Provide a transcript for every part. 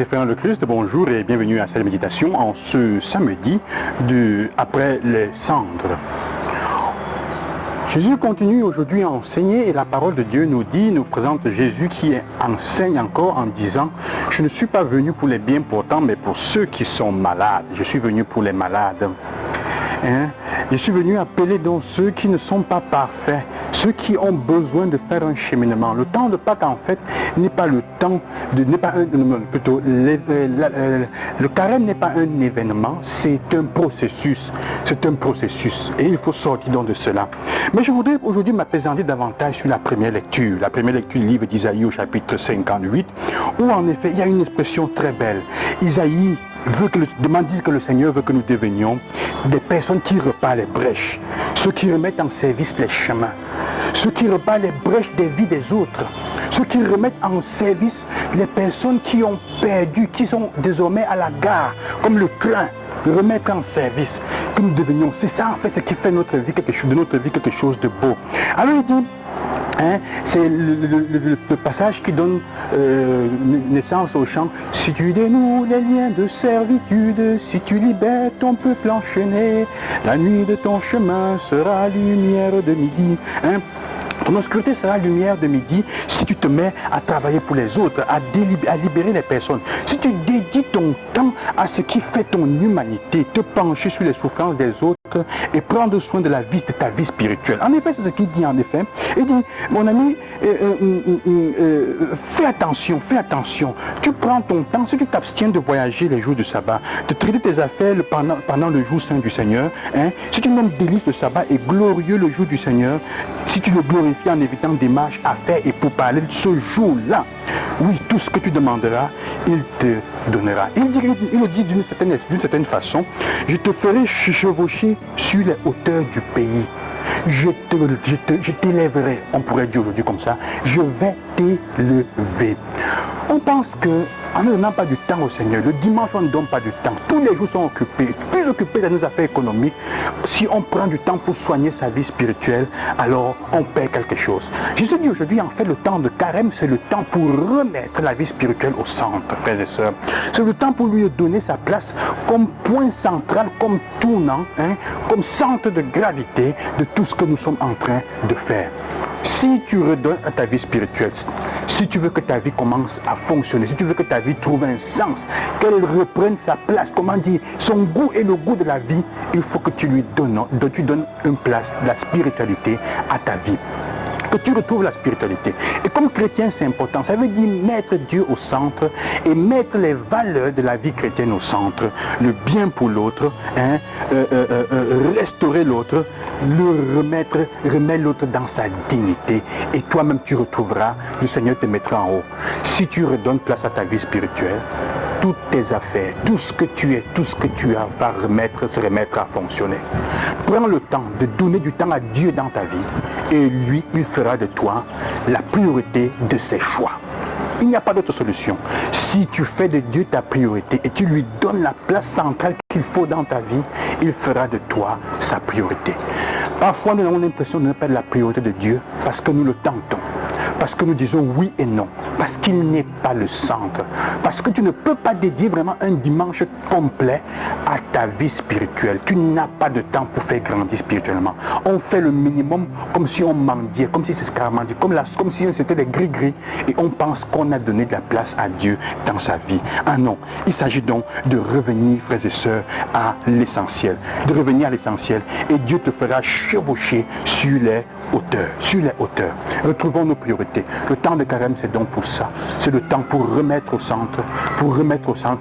frères le Christ, bonjour et bienvenue à cette méditation en ce samedi après les cendres. Jésus continue aujourd'hui à enseigner et la parole de Dieu nous présente Jésus qui enseigne encore en disant « Je ne suis pas venu pour les bien portants, mais pour ceux qui sont malades. Je suis venu pour les malades. » Je suis venu appeler donc ceux qui ne sont pas parfaits, ceux qui ont besoin de faire un cheminement. Le temps de Pâques, en fait, n'est pas le temps de... le carême n'est pas un événement, c'est un processus. C'est un processus. Et il faut sortir donc de cela. Mais je voudrais aujourd'hui m'apaisanter davantage sur la première lecture. La première lecture du livre d'Isaïe au chapitre 58, où en effet, il y a une expression très belle. Isaïe dit que le Seigneur veut que nous devenions des personnes qui reparent les brèches, ceux qui remettent en service les chemins, ceux qui reparent les brèches des vies des autres, ceux qui remettent en service les personnes qui ont perdu, qui sont désormais à la gare, comme le train, remettre en service, que nous devenions. C'est ça en fait ce qui fait de notre vie quelque chose de beau. Alors il dit, c'est le passage qui donne naissance au chant. Si tu dénoues les liens de servitude, si tu libères ton peuple enchaîné, la nuit de ton chemin sera lumière de midi. Ton obscurité sera lumière de midi si tu te mets à travailler pour les autres, à libérer les personnes. Si tu dédies ton temps à ce qui fait ton humanité, te pencher sur les souffrances des autres et prendre soin de ta vie spirituelle. En effet, c'est ce qu'il dit en effet. Il dit, mon ami, fais attention. Tu prends ton temps, si tu t'abstiens de voyager les jours du sabbat, de traiter tes affaires pendant le jour saint du Seigneur, si tu même délices le sabbat et glorieux le jour du Seigneur, si tu le glorifies en évitant des marches à faire et pour parler de ce jour-là, oui, tout ce que tu demanderas, il te donnera. Il le dit d'une certaine façon, je te ferai chevaucher sur les hauteurs du pays. Je t'élèverai, on pourrait dire aujourd'hui comme ça, je vais t'élever. On pense que en ne donnant pas du temps au Seigneur, le dimanche on ne donne pas du temps, tous les jours sont occupés, plus occupés dans nos affaires économiques. Si on prend du temps pour soigner sa vie spirituelle, alors on perd quelque chose. Jésus dit aujourd'hui, en fait, le temps de carême, c'est le temps pour remettre la vie spirituelle au centre, frères et sœurs. C'est le temps pour lui donner sa place comme point central, comme tournant, comme centre de gravité de tout ce que nous sommes en train de faire. Si tu redonnes à ta vie spirituelle, si tu veux que ta vie commence à fonctionner, si tu veux que ta vie trouve un sens, qu'elle reprenne sa place, comment dire, son goût et le goût de la vie, il faut que tu donnes une place, de la spiritualité à ta vie. Que tu retrouves la spiritualité. Et comme chrétien, c'est important. Ça veut dire mettre Dieu au centre et mettre les valeurs de la vie chrétienne au centre. Le bien pour l'autre, restaurer l'autre, remettre l'autre dans sa dignité. Et toi-même, tu retrouveras, le Seigneur te mettra en haut. Si tu redonnes place à ta vie spirituelle, toutes tes affaires, tout ce que tu es, tout ce que tu as va se remettre à fonctionner. Prends le temps de donner du temps à Dieu dans ta vie et lui, il fera de toi la priorité de ses choix. Il n'y a pas d'autre solution. Si tu fais de Dieu ta priorité et tu lui donnes la place centrale qu'il faut dans ta vie, il fera de toi sa priorité. Parfois, nous avons l'impression de ne pas être la priorité de Dieu parce que nous le tentons. Parce que nous disons oui et non, parce qu'il n'est pas le centre, parce que tu ne peux pas dédier vraiment un dimanche complet à ta vie spirituelle. Tu n'as pas de temps pour faire grandir spirituellement. On fait le minimum comme si on mendiait, comme si c'est carrément dit, comme si c'était des gris-gris et on pense qu'on a donné de la place à Dieu dans sa vie. Ah non, il s'agit donc de revenir, frères et sœurs, à l'essentiel, de revenir à l'essentiel et Dieu te fera chevaucher sur les hauteurs. Retrouvons nos priorités. Le temps de carême, c'est donc pour ça. C'est le temps pour remettre au centre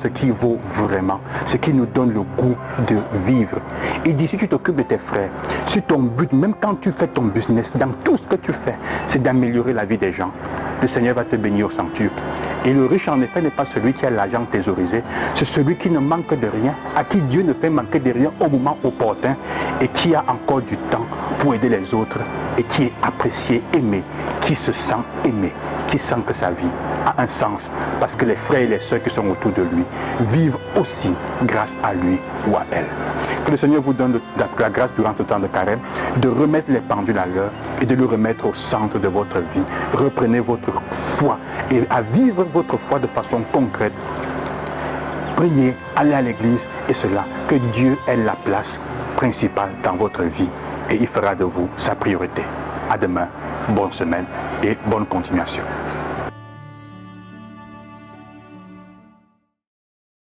ce qui vaut vraiment, ce qui nous donne le goût de vivre. Il dit, si tu t'occupes de tes frères, si ton but, même quand tu fais ton business, dans tout ce que tu fais, c'est d'améliorer la vie des gens, le Seigneur va te bénir au centuple. Et le riche, en effet, n'est pas celui qui a l'argent thésaurisé, c'est celui qui ne manque de rien, à qui Dieu ne fait manquer de rien au moment opportun et qui a encore du temps pour aider les autres et qui est apprécié, aimé, qui se sent aimé, qui sent que sa vie a un sens parce que les frères et les sœurs qui sont autour de lui vivent aussi grâce à lui ou à elle. Que le Seigneur vous donne la grâce durant ce temps de carême de remettre les pendules à l'heure et de le remettre au centre de votre vie. Reprenez votre foi et à vivre votre foi de façon concrète priez, allez à l'église et cela, que Dieu ait la place principale dans votre vie et il fera de vous sa priorité. À demain, bonne semaine et bonne continuation.